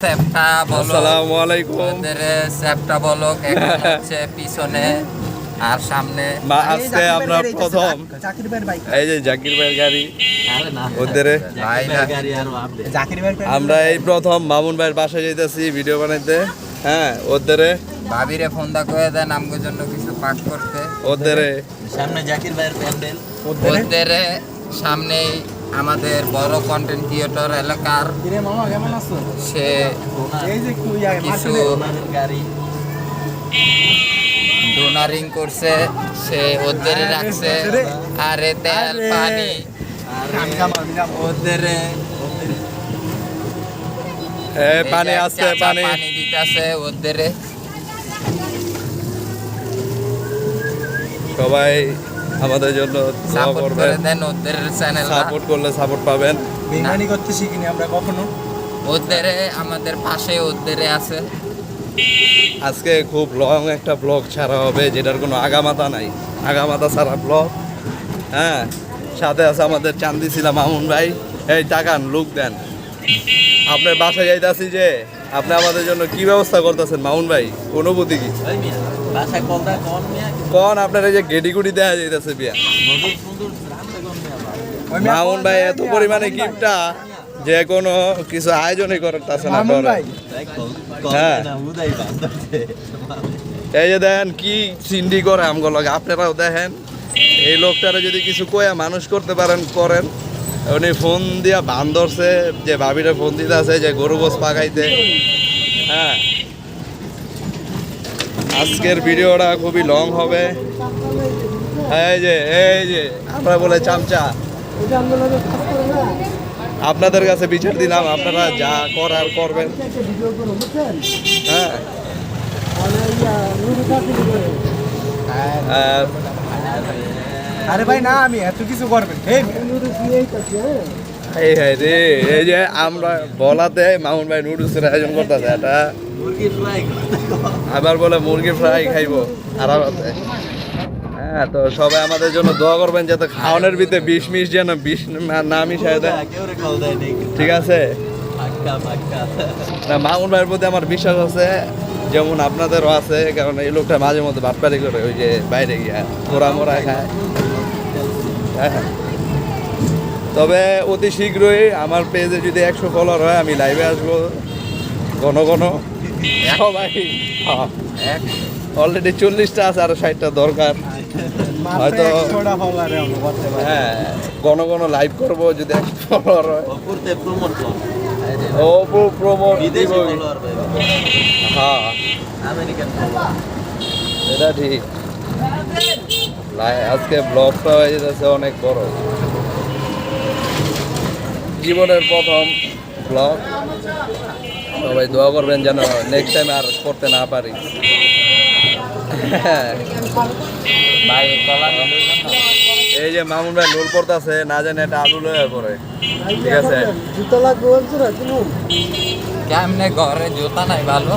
আসসালামু আলাইকুম। সেপটা বলক এখন হচ্ছে পিছনে আর সামনে। আজকে আমরা প্রথম এই যে জাকির ভাইয়ের গাড়ি ওদের আমরা এই প্রথম মামুন ভাইয়ের বাসায় যাইতেছি ভিডিও বানাইতে। হ্যাঁ ওদের ভাবিরে ফোন দা করে দেন আমগোর জন্য কিছু পাক করতে। ওদের সামনে জাকির ভাইয়ের প্যান্ডেল, ওদের সামনেই আমাদের বড় কন্টেন্ট ক্রিয়েটর এলাকার সে কিছু গাড়ি ডোনারিং করছে, সে ওদের রাখছে। আরে তেল পানি ওদের পানি আসছে, পানি দিতেছে ওদের। সবাই আমাদের জন্য দোয়া সাপোর্ট করবেন। করে দেন ওদের চ্যানেল। সাপোর্ট করলে সাপোর্ট পাবেন। বেইমানি করতে শিখিনি আমরা কখনো। ওদের আমাদের পাশে ওদের আছে। আজকে খুব লং একটা ব্লগ ছাড়া হবে, যেটার কোনো আগামাথা নাই, আগামাথা ছাড়া ব্লগ। হ্যাঁ, সাথে আছে আমাদের চান্দি ছিলাম মামুন ভাই। এই টাকান লুক দেন। আপনার বাসায় যাইতেছি যে আপনি আমাদের জন্য কি ব্যবস্থা করতেছেন মামুন ভাই, অনুভূতি কি? বাসা কলদা কোন মিয়া কোন আপনার এই যে গেডি গুডি দেওয়া যাইতেছে বিয়া নদীর সুন্দর রাস্তা কোন মিয়া মামুন ভাই এত পরিমাণে গিফটটা যে কোনো কিছু আয়োজনই করতেছে না। হ্যাঁ, এই যে দেখেন কি সিন্ডি করে আমগুলো লগে, আপনারাও দেখেন। এই লোকটারা যদি কিছু কয়া মানুষ করতে পারেন করেন। উনি ফোন দিয়া বান ধরছে যে ভাবিটা ফোন দিতে আছে যে গরু গোস পাকাইতে। হ্যাঁ, আজকের ভিডিওটা খুবই লং হবে। এই যে আমরা বলে চামচা, আপনাদের কাছে বিচার দিলাম, আপনারা যা করার করবেন। হ্যাঁ, আর আরে ভাই না, আমি এত কিছু করবেন এই রে, এই যে আমরা বলাতে মামুন ভাই নুডলসের আয়োজন করতেছে। এটা মুরগি ফ্রাই আবার বলে মুরগি ফ্রাই খাইবো আরামতে। হ্যাঁ, তো সবাই আমাদের জন্য দোয়া করবেন যাতে খাওয়ানোর ভিতরে বিষ মিশ যেন বিষ না মিশায় দেয়। কেউ রে কল দেয় নাকি ঠিক আছে পাক্কা পাক্কা। না, মামুন ভাইয়ের প্রতি আমার বিশ্বাস আছে, যেমন আপনাদেরও আছে। কারণ এই লোকটা মাঝে মধ্যে বাটপারি করে, ওই যে বাইরে গিয়া মোরা মোরা খায়। হ্যাঁ, তবে অতি শীঘ্রই আমার পেজে যদি 100 ফলোয়ার হয় আমি লাইভে আসবো ঘন ঘন। সবাই অলরেডি 40টা আছে, আর 60টা দরকার। হয়তো হ্যাঁ, ঘন ঘন লাইভ করবো যদি 100 ফলোয়ার হয়। অপুরতে প্রমোট কর ও প্রমোট বিদেশি দিব। ফলোয়ার ভাই, হ্যাঁ, আমেরিকান ফলোয়ার। এটা ঠিক। আজকে ব্লগটা হয়ে যেতেছে অনেক বড়, জীবনের প্রথম ব্লগ। সবাই দোয়া করবেন যেন নেক্সট টাইম আর করতে না পারি। ভাই কলা এই যে মামুন ভাই লোল পড়তেছে, না জানে এটা আলু লয়ে পড়ে। ঠিক আছে, কেমনে ঘরে জুতা নাই ভালো।